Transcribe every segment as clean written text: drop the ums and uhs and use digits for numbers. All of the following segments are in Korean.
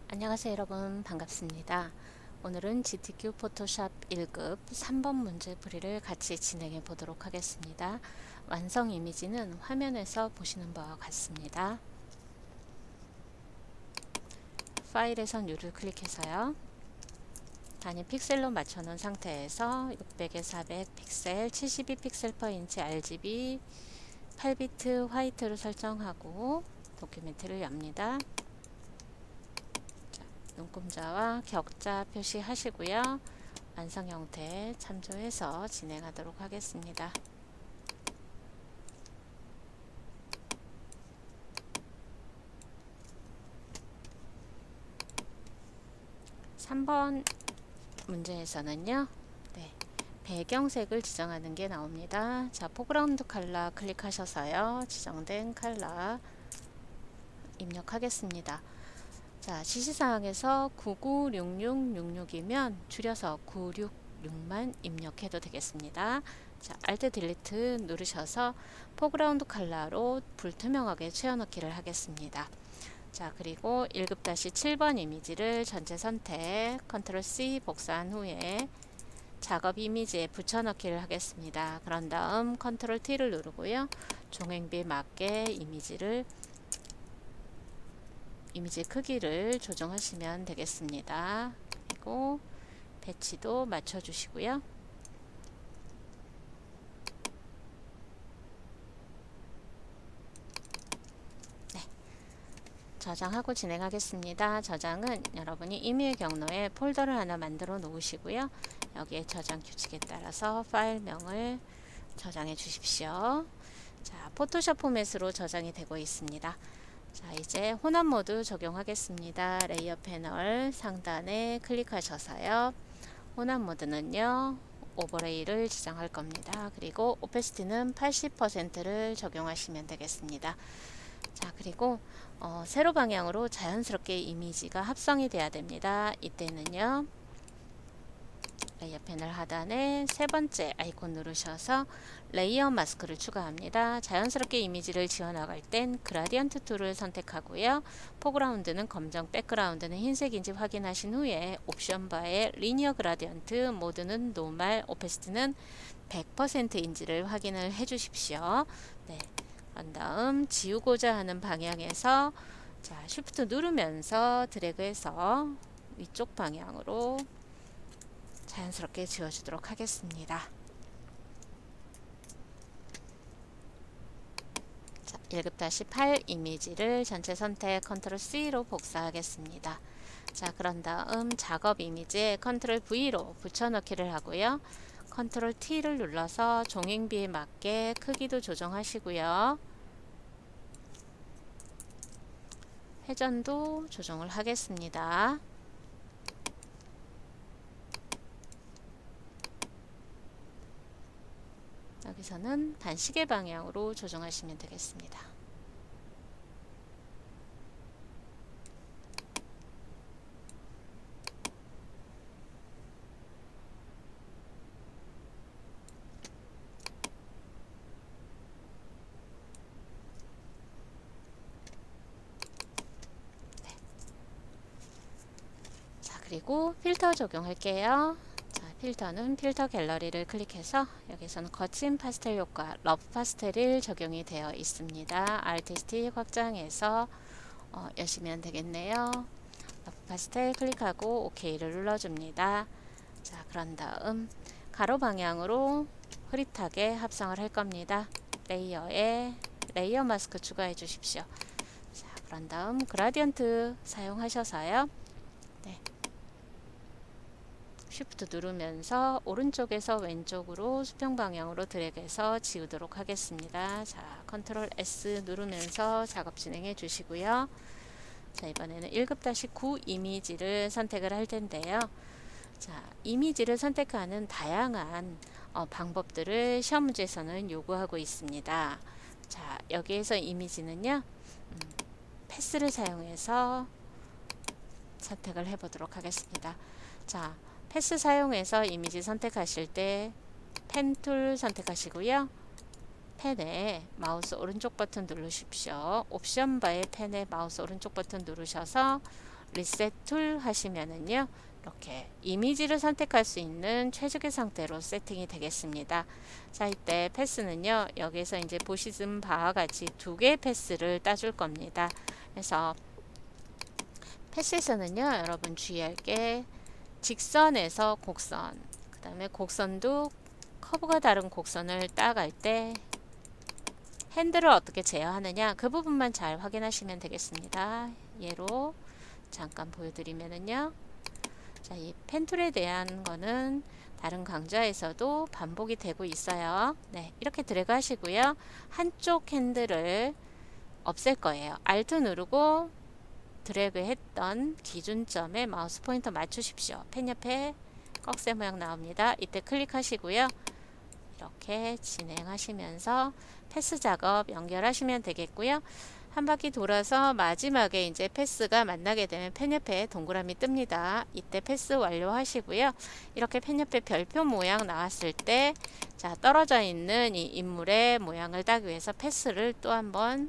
안녕하세요 여러분, 반갑습니다. 오늘은 GTQ 포토샵 1급 3번 문제 풀이를 같이 진행해 보도록 하겠습니다. 완성 이미지는 화면에서 보시는 바와 같습니다. 파일에서 뉴를 클릭해서요. 단위 픽셀로 맞춰 놓은 상태에서 600에 400 픽셀 72 픽셀 per 인치 RGB 8비트 화이트로 설정하고 도큐멘트를 엽니다. 눈금자와 격자 표시하시고요. 완성 형태 참조해서 진행하도록 하겠습니다. 3번 문제에서는요. 배경색을 지정하는 게 나옵니다. 자, 포그라운드 컬러 클릭하셔서요. 지정된 컬러 입력하겠습니다. 자, 지시사항에서 996666이면 줄여서 966만 입력해도 되겠습니다. 자, Alt 딜리트 누르셔서 포그라운드 컬러로 불투명하게 채워넣기를 하겠습니다. 자, 그리고 1급-7번 이미지를 전체 선택, 컨트롤 C 복사한 후에 작업 이미지에 붙여넣기를 하겠습니다. 그런 다음 컨트롤 T를 누르고요. 종횡비에 맞게 이미지 크기를 조정하시면 되겠습니다. 그리고 배치도 맞춰주시고요. 저장하고 진행하겠습니다. 저장은 여러분이 임의 경로에 폴더를 하나 만들어 놓으시고요. 여기에 저장 규칙에 따라서 파일명을 저장해 주십시오. 자, 포토샵 포맷으로 저장이 되고 있습니다. 자, 이제 혼합 모드 적용하겠습니다. 레이어 패널 상단에 클릭하셔서요. 혼합 모드는요. 오버레이를 지정할 겁니다. 그리고 오페시티는 80%를 적용하시면 되겠습니다. 자, 그리고 세로 방향으로 자연스럽게 이미지가 합성이 돼야 됩니다. 이때는요. 레이어 패널 하단에 세 번째 아이콘 누르셔서 레이어 마스크를 추가합니다. 자연스럽게 이미지를 지워나갈 땐 그라디언트 툴을 선택하고요. 포그라운드는 검정, 백그라운드는 흰색인지 확인하신 후에 옵션 바에 리니어 그라디언트, 모드는 노멀, 오페시티는 100%인지를 확인을 해 주십시오. 네. 그 다음 지우고자 하는 방향에서 자, 쉬프트 누르면서 드래그해서 위쪽 방향으로 자연스럽게 지워주도록 하겠습니다. 자, 1급-8 이미지를 전체 선택 컨트롤 C로 복사하겠습니다. 자, 그런 다음 작업 이미지에 컨트롤 V로 붙여넣기를 하고요. 컨트롤 T를 눌러서 종횡비에 맞게 크기도 조정하시고요. 회전도 조정을 하겠습니다. 여기서는 단시계 방향으로 조정하시면 되겠습니다. 자, 그리고 필터 적용할게요. 자, 필터는 필터 갤러리를 클릭해서 여기서는 거친 파스텔 효과, 러프 파스텔이 적용이 되어 있습니다. 아티스틱 확장해서 여시면 되겠네요. 러프 파스텔 클릭하고 OK를 눌러줍니다. 자, 그런 다음 가로 방향으로 흐릿하게 합성을 할 겁니다. 레이어에 레이어 마스크 추가해 주십시오. 자, 그런 다음 그라디언트 사용하셔서요. 네. 쉬프트 누르면서 오른쪽에서 왼쪽으로 수평 방향으로 드래그해서 지우도록 하겠습니다. 자, 컨트롤 S 누르면서 작업 진행해 주시고요. 자, 이번에는 1급-9 이미지를 선택을 할 텐데요. 자, 이미지를 선택하는 다양한 방법들을 시험 문제에서는 요구하고 있습니다. 자, 여기에서 이미지는요. 패스를 사용해서 선택을 해 보도록 하겠습니다. 자, 패스 사용해서 이미지 선택하실 때 펜 툴 선택하시고요. 펜에 마우스 오른쪽 버튼 누르십시오. 옵션 바에 펜에 마우스 오른쪽 버튼 누르셔서 리셋 툴 하시면은요, 이렇게 이미지를 선택할 수 있는 최적의 상태로 세팅이 되겠습니다. 자, 이때 패스는요, 여기서 이제 보시는 바와 같이 두 개의 패스를 따줄 겁니다. 그래서 패스에서는요, 여러분 주의할 게 직선에서 곡선, 그 다음에 곡선도 커브가 다른 곡선을 따갈 때 핸들을 어떻게 제어하느냐, 그 부분만 잘 확인하시면 되겠습니다. 예로 잠깐 보여드리면은요, 자, 이 펜툴에 대한 거는 다른 강좌에서도 반복이 되고 있어요. 네, 이렇게 드래그 하시고요. 한쪽 핸들을 없앨 거예요. Alt 누르고 드래그 했던 기준점에 마우스 포인터 맞추십시오. 펜 옆에 꺽쇠 모양 나옵니다. 이때 클릭하시고요. 이렇게 진행하시면서 패스 작업 연결하시면 되겠고요. 한 바퀴 돌아서 마지막에 이제 패스가 만나게 되면 펜 옆에 동그라미 뜹니다. 이때 패스 완료하시고요. 이렇게 펜 옆에 별표 모양 나왔을 때, 자, 떨어져 있는 이 인물의 모양을 따기 위해서 패스를 또 한번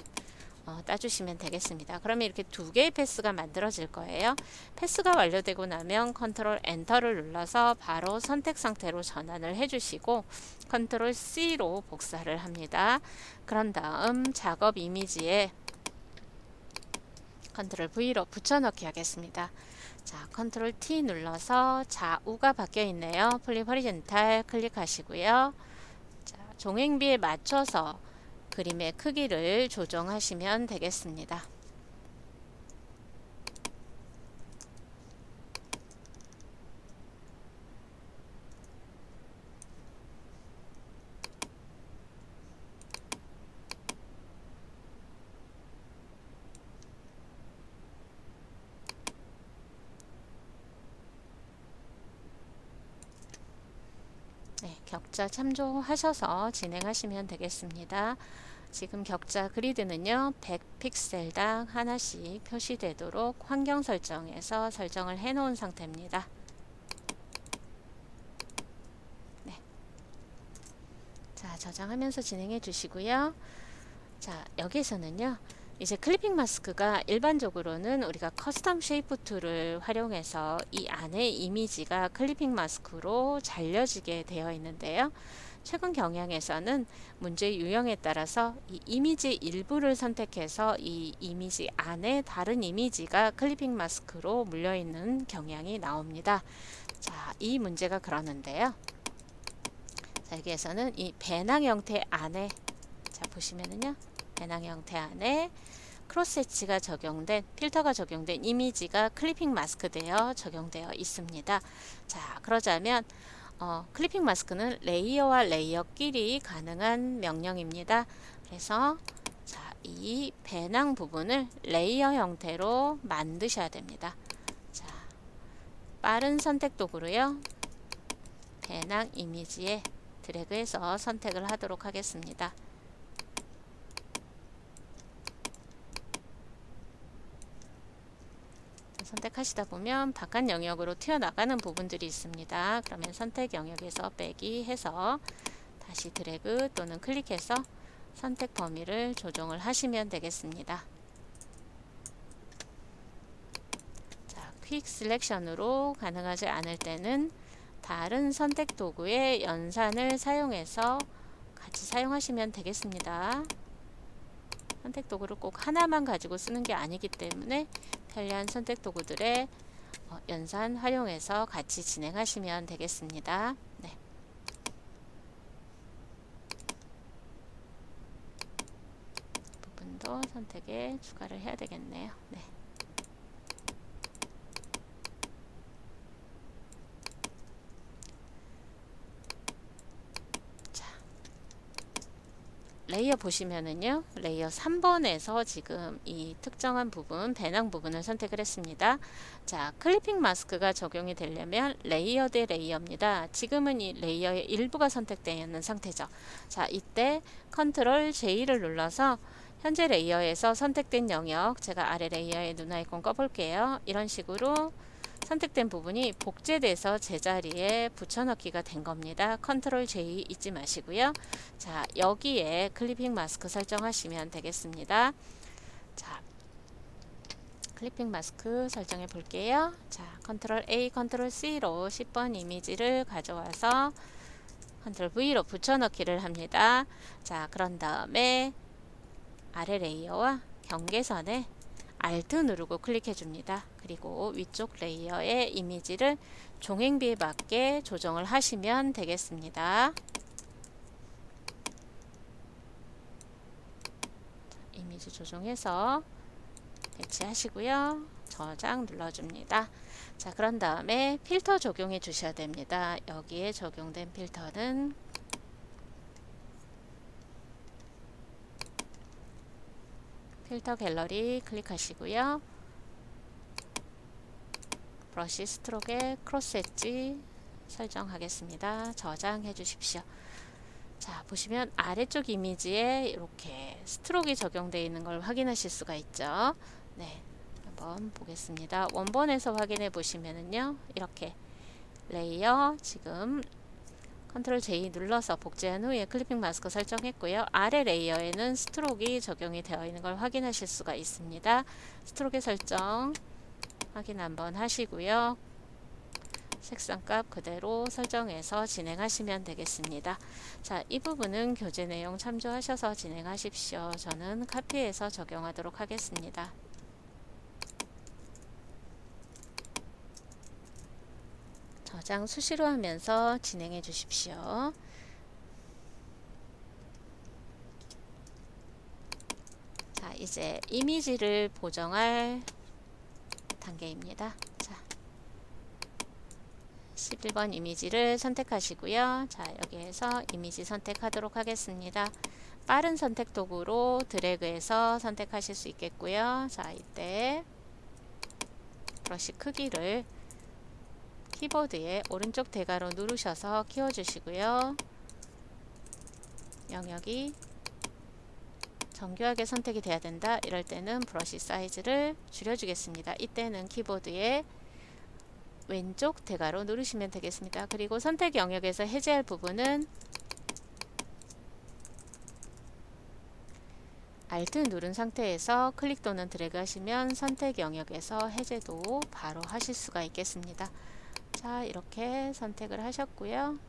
따주시면 되겠습니다. 그러면 이렇게 두 개의 패스가 만들어질 거예요. 패스가 완료되고 나면 컨트롤 엔터를 눌러서 바로 선택 상태로 전환을 해주시고 컨트롤 C로 복사를 합니다. 그런 다음 작업 이미지에 컨트롤 V로 붙여넣기 하겠습니다. 자, 컨트롤 T 눌러서 좌우가 바뀌어 있네요. 플립 허리젠탈 클릭하시고요. 자, 종횡비에 맞춰서 그림의 크기를 조정하시면 되겠습니다. 네, 격자 참조하셔서 진행하시면 되겠습니다. 지금 격자 그리드는요, 100픽셀당 하나씩 표시되도록 환경 설정에서 설정을 해 놓은 상태입니다. 네. 자, 저장하면서 진행해 주시고요. 자, 여기에서는요, 이제 클리핑 마스크가 일반적으로는 우리가 커스텀 쉐이프 툴을 활용해서 이 안에 이미지가 클리핑 마스크로 잘려지게 되어 있는데요. 최근 경향에서는 문제 유형에 따라서 이 이미지 일부를 선택해서 이 이미지 안에 다른 이미지가 클리핑 마스크로 물려있는 경향이 나옵니다. 자, 이 문제가 그러는데요. 자, 여기에서는 이 배낭 형태 안에, 자, 보시면은요, 배낭 형태 안에 크로스 엣지가 적용된, 필터가 적용된 이미지가 클리핑 마스크 되어 적용되어 있습니다. 자, 그러자면 클리핑 마스크는 레이어와 레이어끼리 가능한 명령입니다. 그래서 자, 이 배낭 부분을 레이어 형태로 만드셔야 됩니다. 자, 빠른 선택 도구로요, 배낭 이미지에 드래그해서 선택을 하도록 하겠습니다. 선택하시다 보면 바깥 영역으로 튀어나가는 부분들이 있습니다. 그러면 선택 영역에서 빼기 해서 다시 드래그 또는 클릭해서 선택 범위를 조정을 하시면 되겠습니다. 자, 퀵 셀렉션으로 가능하지 않을 때는 다른 선택 도구의 연산을 사용해서 같이 사용하시면 되겠습니다. 선택 도구를 꼭 하나만 가지고 쓰는 게 아니기 때문에 편리한 선택 도구들의 연산 활용해서 같이 진행하시면 되겠습니다. 네. 부분도 선택에 추가를 해야 되겠네요. 네. 레이어 보시면은요, 레이어 3번에서 지금 이 특정한 부분, 배낭 부분을 선택을 했습니다. 자, 클리핑 마스크가 적용이 되려면 레이어 대 레이어입니다. 지금은 이 레이어의 일부가 선택되어 있는 상태죠. 자, 이때 컨트롤 J를 눌러서 현재 레이어에서 선택된 영역, 제가 아래 레이어에 눈 아이콘 꺼볼게요. 이런 식으로 선택된 부분이 복제돼서 제자리에 붙여넣기가 된 겁니다. 컨트롤 J 잊지 마시고요. 자, 여기에 클리핑 마스크 설정하시면 되겠습니다. 자, 클리핑 마스크 설정해 볼게요. 자, 컨트롤 A, 컨트롤 C로 10번 이미지를 가져와서 컨트롤 V로 붙여넣기를 합니다. 자, 그런 다음에 아래 레이어와 경계선에 Alt 누르고 클릭해 줍니다. 그리고 위쪽 레이어의 이미지를 종횡비에 맞게 조정을 하시면 되겠습니다. 이미지 조정해서 배치하시고요. 저장 눌러줍니다. 자, 그런 다음에 필터 적용해 주셔야 됩니다. 여기에 적용된 필터는 필터 갤러리 클릭하시고요. 브러쉬 스트로크의 크로스 엣지 설정하겠습니다. 저장해 주십시오. 자, 보시면 아래쪽 이미지에 이렇게 스트로크가 적용되어 있는 걸 확인하실 수가 있죠. 네, 한번 보겠습니다. 원본에서 확인해 보시면은요, 이렇게 레이어 지금 컨트롤 J 눌러서 복제한 후에 클리핑 마스크 설정했고요. 아래 레이어에는 스트로크가 적용이 되어 있는 걸 확인하실 수가 있습니다. 스트로크 설정 확인 한번 하시고요. 색상값 그대로 설정해서 진행하시면 되겠습니다. 자, 이 부분은 교재 내용 참조하셔서 진행하십시오. 저는 카피해서 적용하도록 하겠습니다. 저장 수시로 하면서 진행해 주십시오. 자, 이제 이미지를 보정할 단계입니다. 자, 11번 이미지를 선택하시고요. 자, 여기에서 이미지 선택하도록 하겠습니다. 빠른 선택 도구로 드래그해서 선택하실 수 있겠고요. 자, 이때 브러쉬 크기를 키보드의 오른쪽 대괄호 누르셔서 키워주시고요. 영역이 정교하게 선택이 돼야 된다. 이럴 때는 브러쉬 사이즈를 줄여주겠습니다. 이때는 키보드의 왼쪽 대괄호 누르시면 되겠습니다. 그리고 선택 영역에서 해제할 부분은 Alt 누른 상태에서 클릭 또는 드래그 하시면 선택 영역에서 해제도 바로 하실 수가 있겠습니다. 자, 이렇게 선택을 하셨고요.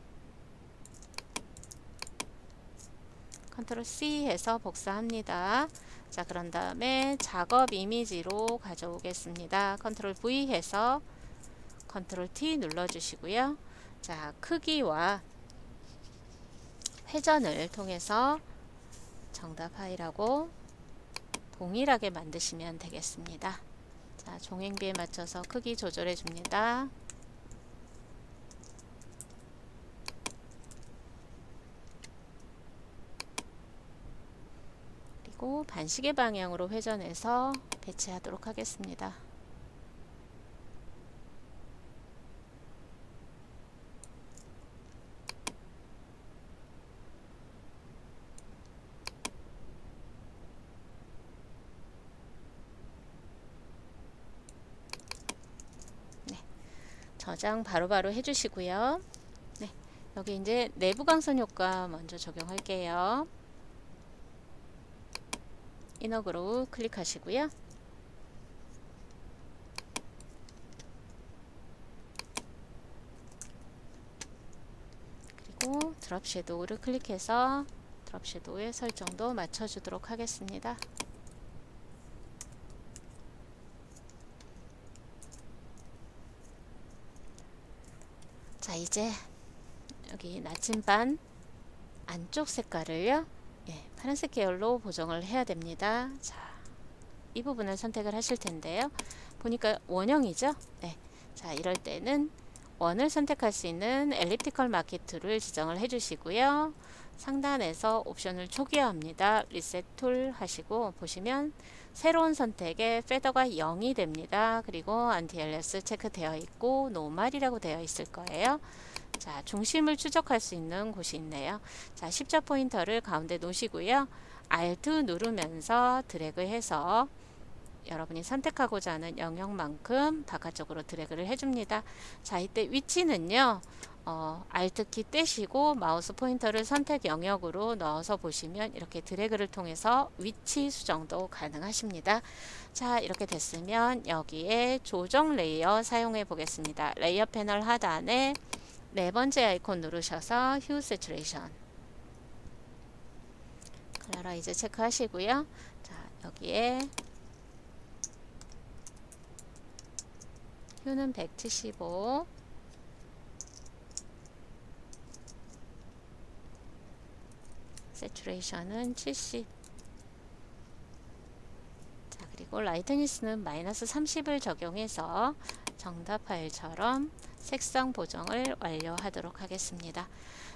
컨트롤 C 해서 복사합니다. 자, 그런 다음에 작업 이미지로 가져오겠습니다. 컨트롤 V 해서 컨트롤 T 눌러주시고요. 자, 크기와 회전을 통해서 정답 파일하고 동일하게 만드시면 되겠습니다. 자, 종횡비에 맞춰서 크기 조절해 줍니다. 그리고 반시계 방향으로 회전해서 배치하도록 하겠습니다. 저장 바로바로 해주시고요. 네, 여기 이제 내부 광선 효과 먼저 적용할게요. 이너 그로우 클릭하시고요. 그리고 드롭 섀도우를 클릭해서 드롭 섀도우의 설정도 맞춰주도록 하겠습니다. 자, 이제 여기 나침반 안쪽 색깔을요, 파란색 계열로 보정을 해야 됩니다. 자, 이 부분을 선택을 하실 텐데요. 보니까 원형이죠? 네. 자, 이럴 때는 원을 선택할 수 있는 엘립티컬 마키 툴을 지정을 해주시고요. 상단에서 옵션을 초기화합니다. 리셋 툴 하시고 보시면 새로운 선택에 페더가 0이 됩니다. 그리고 안티 엘리아스 체크되어 있고 노말이라고 되어 있을 거예요. 자, 중심을 추적할 수 있는 곳이 있네요. 자, 십자 포인터를 가운데 놓으시고요. Alt 누르면서 드래그해서 여러분이 선택하고자 하는 영역만큼 바깥쪽으로 드래그를 해줍니다. 자, 이때 위치는요. Alt키 떼시고 마우스 포인터를 선택 영역으로 넣어서 보시면 이렇게 드래그를 통해서 위치 수정도 가능하십니다. 자, 이렇게 됐으면 여기에 조정 레이어 사용해 보겠습니다. 레이어 패널 하단에 네 번째 아이콘 누르셔서 휴 세츄레이션 클러라이즈 체크하시고요. 자, 여기에 휴는 175, 세츄레이션은 70. 자, 그리고 라이트니스는 마이너스 30을 적용해서 정답 파일처럼 색상 보정을 완료하도록 하겠습니다.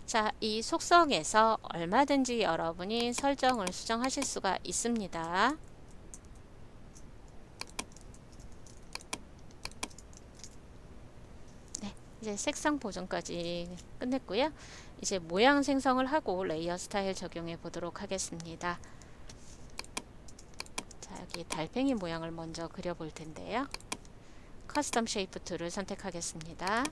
자, 이 속성에서 얼마든지 여러분이 설정을 수정하실 수가 있습니다. 네, 이제 색상 보정까지 끝냈고요. 이제 모양 생성을 하고 레이어 스타일 적용해 보도록 하겠습니다. 자, 여기 달팽이 모양을 먼저 그려 볼 텐데요. 커스텀 쉐이프 툴을 선택하겠습니다.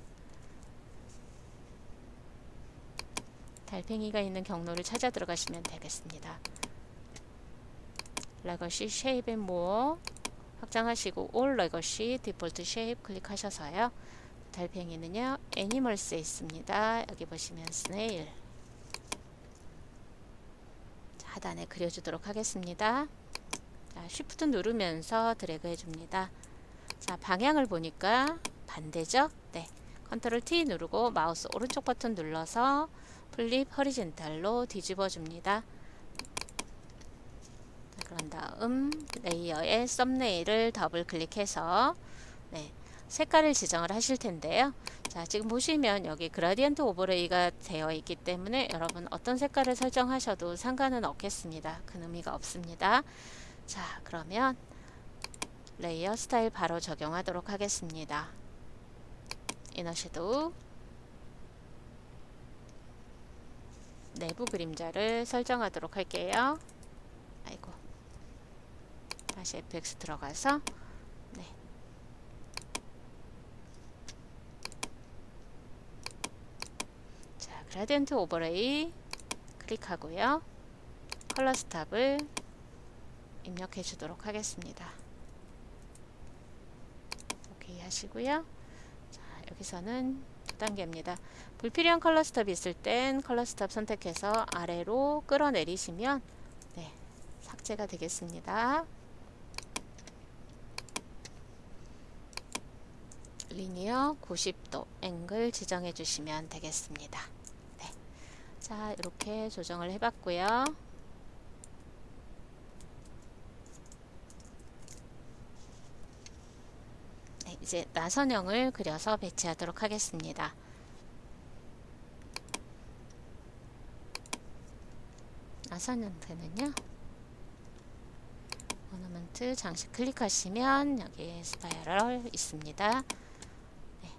달팽이가 있는 경로를 찾아 들어가시면 되겠습니다. 레거시 쉐입 앤 모어 확장하시고 올 레거시 디폴트 쉐입 클릭하셔서요. 달팽이는요 애니멀스에 있습니다. 여기 보시면 스네일 하단에 그려주도록 하겠습니다. 자, 쉬프트 누르면서 드래그 해줍니다. 자, 방향을 보니까 반대죠? 네, 컨트롤 T 누르고 마우스 오른쪽 버튼 눌러서 플립 허리젠탈로 뒤집어 줍니다. 그런 다음 레이어의 썸네일을 더블 클릭해서 네, 색깔을 지정을 하실 텐데요. 자, 지금 보시면 여기 그라디언트 오버레이가 되어 있기 때문에 여러분 어떤 색깔을 설정하셔도 상관은 없겠습니다. 큰 의미가 없습니다. 자, 그러면 레이어 스타일 바로 적용하도록 하겠습니다. 이너 섀도우 내부 그림자를 설정하도록 할게요. 아이고, 다시 FX 들어가서 네. 자, 그라디언트 오버레이 클릭하고요. 컬러 스탑을 입력해 주도록 하겠습니다. 오케이 하시고요. 자, 여기서는 두 단계입니다. 불필요한 컬러 스탑이 있을 땐 컬러 스탑 선택해서 아래로 끌어내리시면 네, 삭제가 되겠습니다. 리니어 90도 앵글 지정해 주시면 되겠습니다. 네. 자, 이렇게 조정을 해봤고요. 네, 이제 나선형을 그려서 배치하도록 하겠습니다. 나선형태는요, 오너먼트 장식 클릭하시면 여기 스파이럴 있습니다. 네.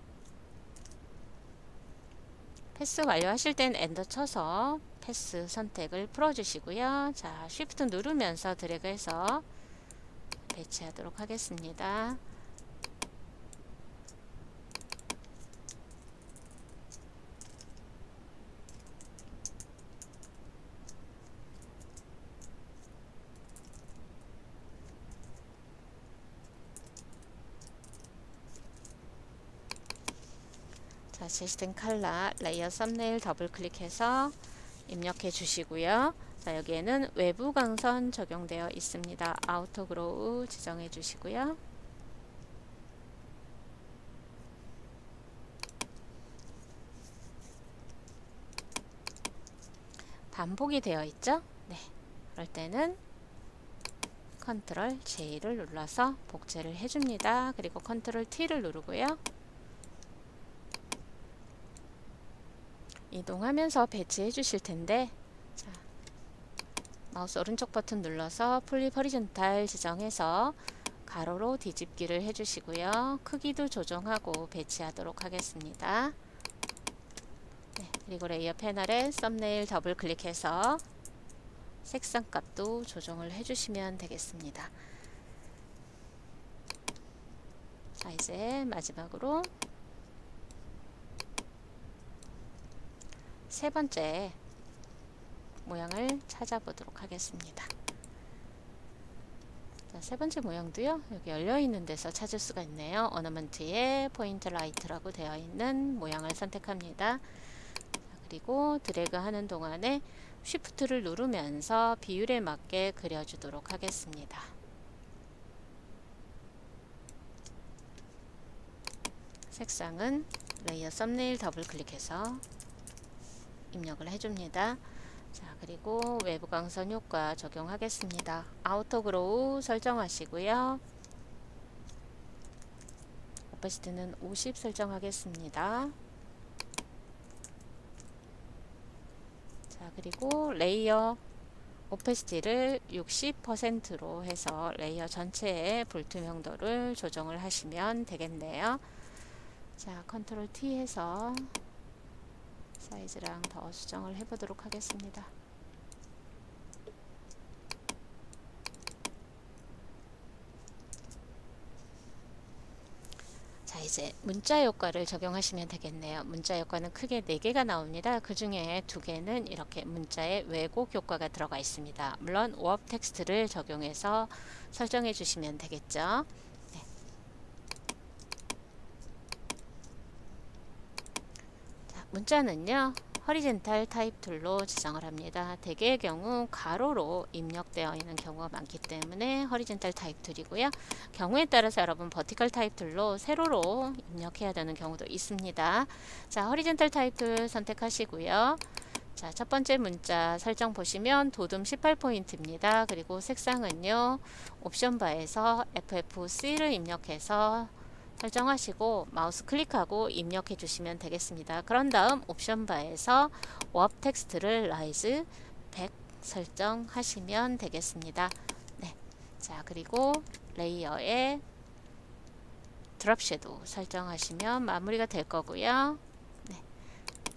패스 완료하실 땐 엔터 쳐서 패스 선택을 풀어주시고요. 자, 쉬프트 누르면서 드래그해서 배치하도록 하겠습니다. 자, 제시된 컬러 레이어 썸네일 더블 클릭해서 입력해 주시고요. 자, 여기에는 외부 광선 적용되어 있습니다. 아우터 그로우 지정해 주시고요. 반복이 되어 있죠? 네. 그럴 때는 컨트롤 J를 눌러서 복제를 해줍니다. 그리고 컨트롤 T를 누르고요. 이동하면서 배치해 주실 텐데, 자, 마우스 오른쪽 버튼 눌러서 플립 허리존탈 지정해서 가로로 뒤집기를 해주시고요. 크기도 조정하고 배치하도록 하겠습니다. 네, 그리고 레이어 패널에 썸네일 더블 클릭해서 색상 값도 조정을 해주시면 되겠습니다. 이제 마지막으로 세 번째 모양을 찾아보도록 하겠습니다. 자, 세 번째 모양도요, 여기 열려있는 데서 찾을 수가 있네요. 어너먼트에 포인트 라이트라고 되어 있는 모양을 선택합니다. 자, 그리고 드래그 하는 동안에 쉬프트를 누르면서 비율에 맞게 그려주도록 하겠습니다. 색상은 레이어 썸네일 더블 클릭해서 입력을 해줍니다. 자, 그리고 외부 광선 효과 적용하겠습니다. 아우터 그로우 설정하시고요. 오퍼시티는 50 설정하겠습니다. 자, 그리고 레이어 오퍼시티를 60%로 해서 레이어 전체의 불투명도를 조정을 하시면 되겠네요. 자, 컨트롤 T 해서 사이즈랑 더 수정을 해보도록 하겠습니다. 자, 이제 문자 효과를 적용하시면 되겠네요. 문자 효과는 크게 4개가 나옵니다. 그 중에 2개는 이렇게 문자의 왜곡 효과가 들어가 있습니다. 물론 워프 텍스트를 적용해서 설정해 주시면 되겠죠. 네. 자, 문자는요, 허리젠탈 타입 툴로 지정을 합니다. 대개의 경우 가로로 입력되어 있는 경우가 많기 때문에 허리젠탈 타입 툴이고요. 경우에 따라서 여러분 버티컬 타입 툴로 세로로 입력해야 되는 경우도 있습니다. 자, 허리젠탈 타입 툴 선택하시고요. 자, 첫 번째 문자 설정 보시면 도둠 18포인트입니다. 그리고 색상은요, 옵션 바에서 FFC를 입력해서 설정하시고 마우스 클릭하고 입력해 주시면 되겠습니다. 그런 다음 옵션 바에서 워프 텍스트를 라이즈 100 설정하시면 되겠습니다. 네. 자, 그리고 레이어에 드롭 섀도우 설정하시면 마무리가 될 거고요. 네.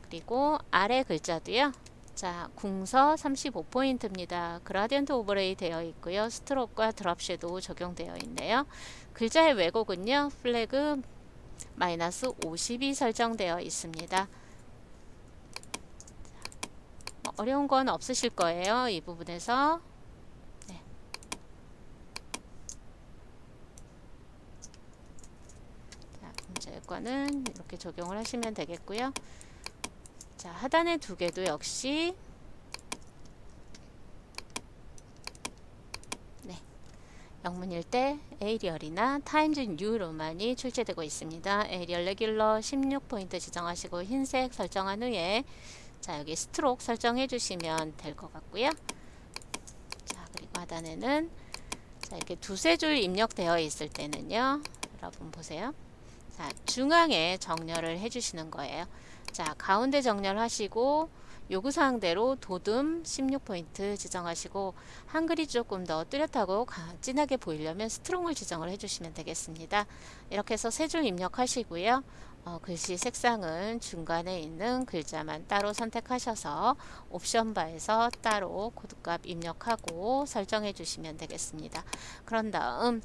그리고 아래 글자도요. 자, 궁서 35포인트입니다. 그라디언트 오버레이 되어 있고요. 스트로크와 드롭 섀도우 적용되어 있네요. 글자의 왜곡은요, 플래그 마이너스 50이 설정되어 있습니다. 어려운 건 없으실 거예요. 이 부분에서. 네. 자, 문제 효과는 이렇게 적용을 하시면 되겠고요. 자, 하단의 2개도 역시 영문일 때 에이리얼이나 타임즈 뉴로만이 출제되고 있습니다. 에이리얼 레귤러 16포인트 지정하시고 흰색 설정한 후에 자, 여기 스트로크 설정해 주시면 될 것 같고요. 자, 그리고 하단에는 자, 이렇게 2-3줄 입력되어 있을 때는요, 여러분 보세요. 자, 중앙에 정렬을 해 주시는 거예요. 자, 가운데 정렬하시고 요구사항대로 도둠 16포인트 지정하시고 한글이 조금 더 뚜렷하고 진하게 보이려면 스트롱을 지정을 해주시면 되겠습니다. 이렇게 해서 3줄 입력하시고요. 글씨 색상은 중간에 있는 글자만 따로 선택하셔서 옵션 바에서 따로 코드값 입력하고 설정해 주시면 되겠습니다. 그런 다음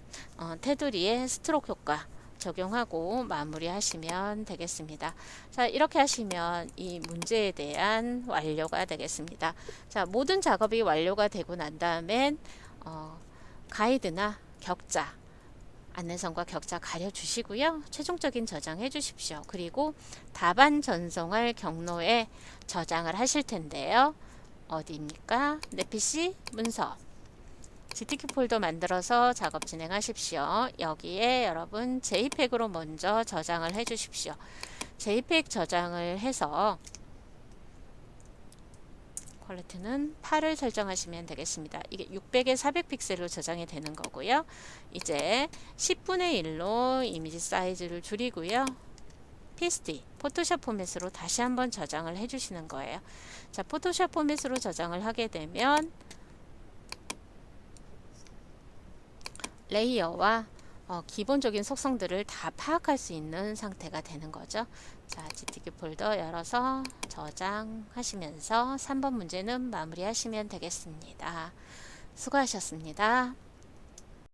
테두리에 스트로크 효과 적용하고 마무리하시면 되겠습니다. 자, 이렇게 하시면 이 문제에 대한 완료가 되겠습니다. 자, 모든 작업이 완료가 되고 난 다음엔 가이드나 격자, 안내선과 격자 가려주시고요. 최종적인 저장해 주십시오. 그리고 답안 전송할 경로에 저장을 하실 텐데요. 어디입니까? 내 PC 문서. GTK 폴더 만들어서 작업 진행하십시오. 여기에 여러분 JPEG으로 먼저 저장을 해 주십시오. JPEG 저장을 해서 퀄리티는 8을 설정하시면 되겠습니다. 이게 600에 400픽셀로 저장이 되는 거고요. 이제 10분의 1로 이미지 사이즈를 줄이고요. PSD, 포토샵 포맷으로 다시 한번 저장을 해 주시는 거예요. 자, 포토샵 포맷으로 저장을 하게 되면 레이어와 기본적인 속성들을 다 파악할 수 있는 상태가 되는 거죠. 자, GTK 폴더 열어서 저장하시면서 3번 문제는 마무리하시면 되겠습니다. 수고하셨습니다.